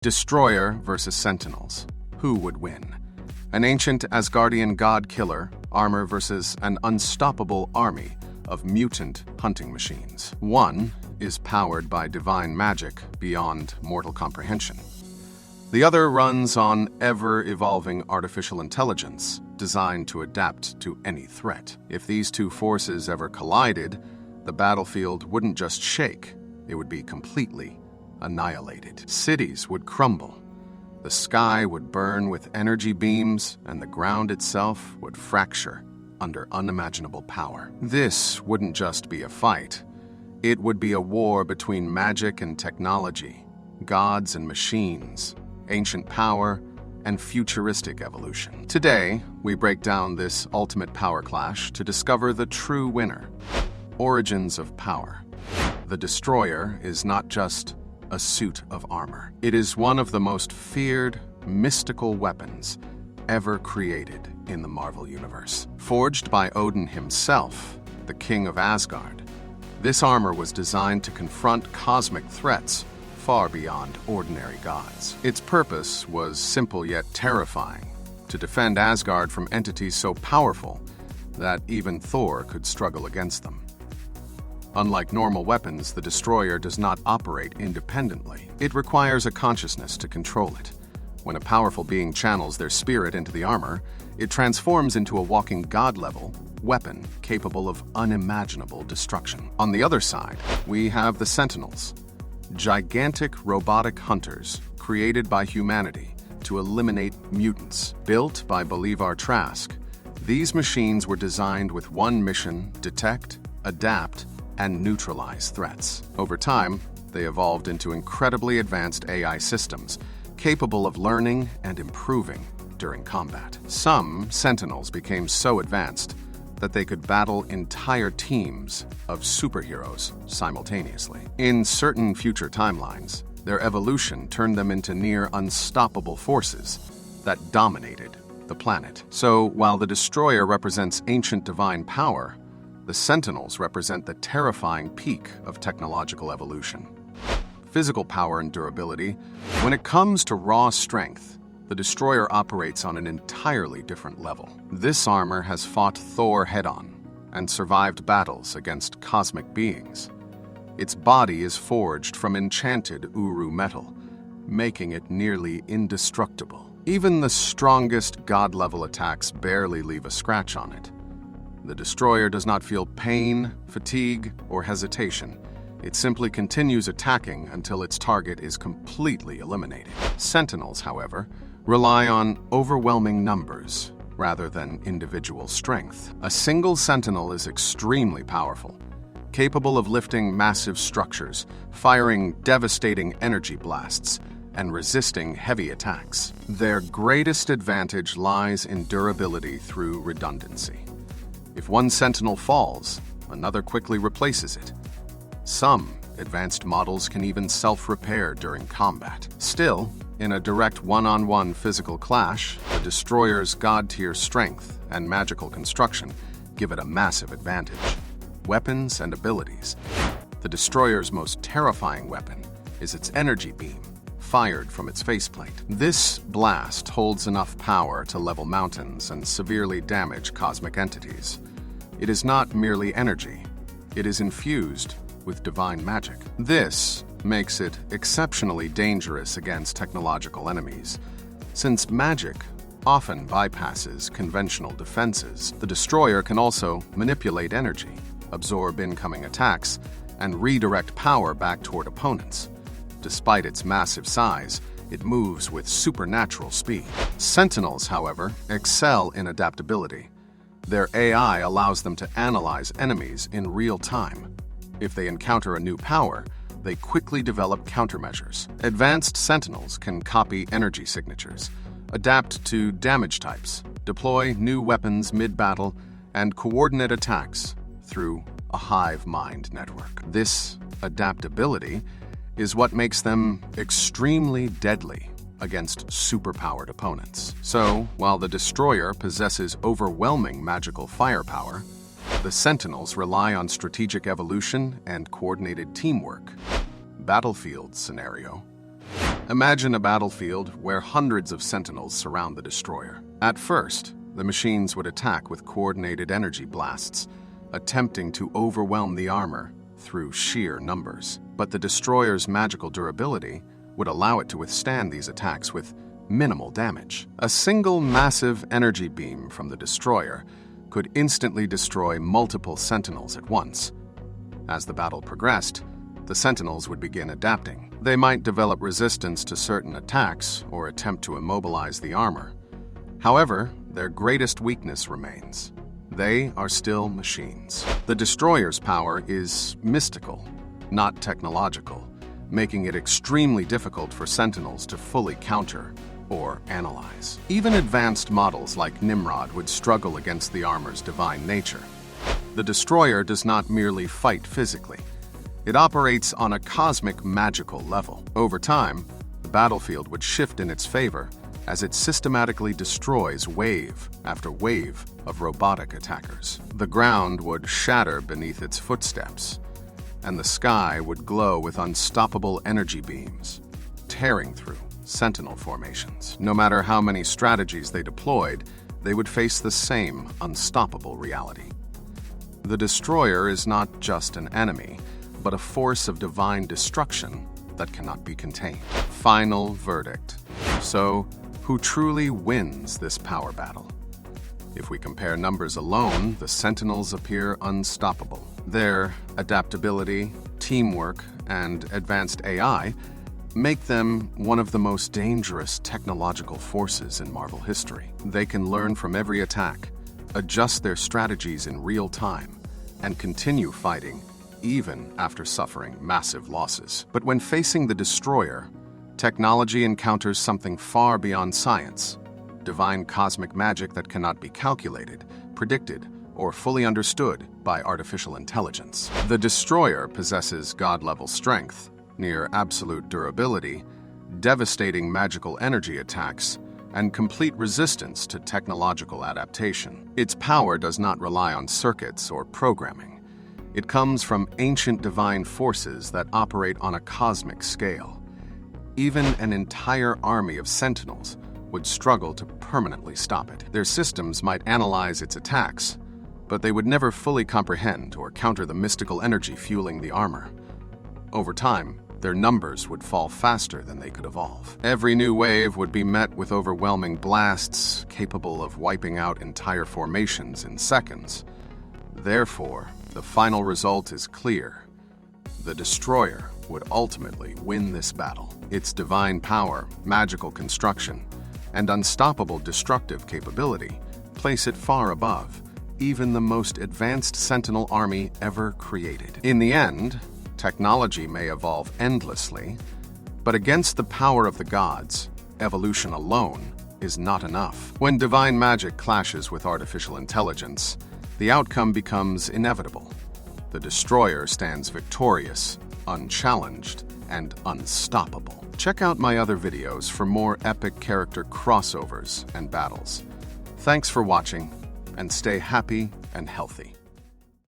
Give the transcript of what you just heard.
Destroyer versus Sentinels. Who would win? An ancient Asgardian god-killer armor versus an unstoppable army of mutant hunting machines. One is powered by divine magic beyond mortal comprehension. The other runs on ever-evolving artificial intelligence designed to adapt to any threat. If these two forces ever collided, the battlefield wouldn't just shake, it would be completely annihilated. Cities would crumble, the sky would burn with energy beams, and the ground itself would fracture under unimaginable power. This wouldn't just be a fight, it would be a war between magic and technology, gods and machines, ancient power and futuristic evolution. Today, we break down this ultimate power clash to discover the true winner. Origins of power. The Destroyer is not just a suit of armor. It is one of the most feared, mystical weapons ever created in the Marvel Universe. Forged by Odin himself, the king of Asgard, this armor was designed to confront cosmic threats far beyond ordinary gods. Its purpose was simple yet terrifying: to defend Asgard from entities so powerful that even Thor could struggle against them. Unlike normal weapons, the Destroyer does not operate independently. It requires a consciousness to control it. When a powerful being channels their spirit into the armor, it transforms into a walking god-level weapon capable of unimaginable destruction. On the other side, we have the Sentinels, gigantic robotic hunters created by humanity to eliminate mutants. Built by Bolivar Trask, these machines were designed with one mission: detect, adapt, and neutralize threats. Over time, they evolved into incredibly advanced AI systems, capable of learning and improving during combat. Some Sentinels became so advanced that they could battle entire teams of superheroes simultaneously. In certain future timelines, their evolution turned them into near unstoppable forces that dominated the planet. So, while the Destroyer represents ancient divine power, the Sentinels represent the terrifying peak of technological evolution. Physical power and durability. When it comes to raw strength, the Destroyer operates on an entirely different level. This armor has fought Thor head-on and survived battles against cosmic beings. Its body is forged from enchanted Uru metal, making it nearly indestructible. Even the strongest god-level attacks barely leave a scratch on it. The Destroyer does not feel pain, fatigue, or hesitation. It simply continues attacking until its target is completely eliminated. Sentinels, however, rely on overwhelming numbers rather than individual strength. A single Sentinel is extremely powerful, capable of lifting massive structures, firing devastating energy blasts, and resisting heavy attacks. Their greatest advantage lies in durability through redundancy. If one Sentinel falls, another quickly replaces it. Some advanced models can even self-repair during combat. Still, in a direct one-on-one physical clash, the Destroyer's god-tier strength and magical construction give it a massive advantage. Weapons and abilities. The Destroyer's most terrifying weapon is its energy beam, fired from its faceplate. This blast holds enough power to level mountains and severely damage cosmic entities. It is not merely energy, it is infused with divine magic. This makes it exceptionally dangerous against technological enemies. Since magic often bypasses conventional defenses, the Destroyer can also manipulate energy, absorb incoming attacks, and redirect power back toward opponents. Despite its massive size, it moves with supernatural speed. Sentinels, however, excel in adaptability. Their AI allows them to analyze enemies in real time. If they encounter a new power, they quickly develop countermeasures. Advanced Sentinels can copy energy signatures, adapt to damage types, deploy new weapons mid-battle, and coordinate attacks through a hive mind network. This adaptability is what makes them extremely deadly against superpowered opponents. So, while the Destroyer possesses overwhelming magical firepower, the Sentinels rely on strategic evolution and coordinated teamwork. Battlefield scenario. Imagine a battlefield where hundreds of Sentinels surround the destroyer. At first, the machines would attack with coordinated energy blasts, attempting to overwhelm the armor through sheer numbers. But the destroyer's magical durability would allow it to withstand these attacks with minimal damage. A single massive energy beam from the destroyer could instantly destroy multiple Sentinels at once. As the battle progressed, the Sentinels would begin adapting. They might develop resistance to certain attacks or attempt to immobilize the armor. However, their greatest weakness remains. They are still machines. The destroyer's power is mystical, not technological, making it extremely difficult for Sentinels to fully counter or analyze. Even advanced models like Nimrod would struggle against the armor's divine nature. The destroyer does not merely fight physically. It operates on a cosmic magical level. Over time, the battlefield would shift in its favor as it systematically destroys wave after wave of robotic attackers. The ground would shatter beneath its footsteps, and the sky would glow with unstoppable energy beams, tearing through Sentinel formations. No matter how many strategies they deployed, they would face the same unstoppable reality. The destroyer is not just an enemy, but a force of divine destruction that cannot be contained. Final verdict. So, who truly wins this power battle? If we compare numbers alone, the Sentinels appear unstoppable. Their adaptability, teamwork, and advanced AI make them one of the most dangerous technological forces in Marvel history. They can learn from every attack, adjust their strategies in real time, and continue fighting even after suffering massive losses. But when facing the destroyer, technology encounters something far beyond science, divine cosmic magic that cannot be calculated, predicted, or fully understood by artificial intelligence. The destroyer possesses god-level strength, near absolute durability, devastating magical energy attacks, and complete resistance to technological adaptation. Its power does not rely on circuits or programming. It comes from ancient divine forces that operate on a cosmic scale. Even an entire army of Sentinels would struggle to permanently stop it. Their systems might analyze its attacks, but they would never fully comprehend or counter the mystical energy fueling the armor. Over time, their numbers would fall faster than they could evolve. Every new wave would be met with overwhelming blasts capable of wiping out entire formations in seconds. Therefore, the final result is clear. The destroyer would ultimately win this battle. Its divine power, magical construction, and unstoppable destructive capability place it far above even the most advanced Sentinel army ever created. In the end, technology may evolve endlessly, but against the power of the gods, evolution alone is not enough. When divine magic clashes with artificial intelligence, the outcome becomes inevitable. The destroyer stands victorious, unchallenged, and unstoppable. Check out my other videos for more epic character crossovers and battles. Thanks for watching, and stay happy and healthy.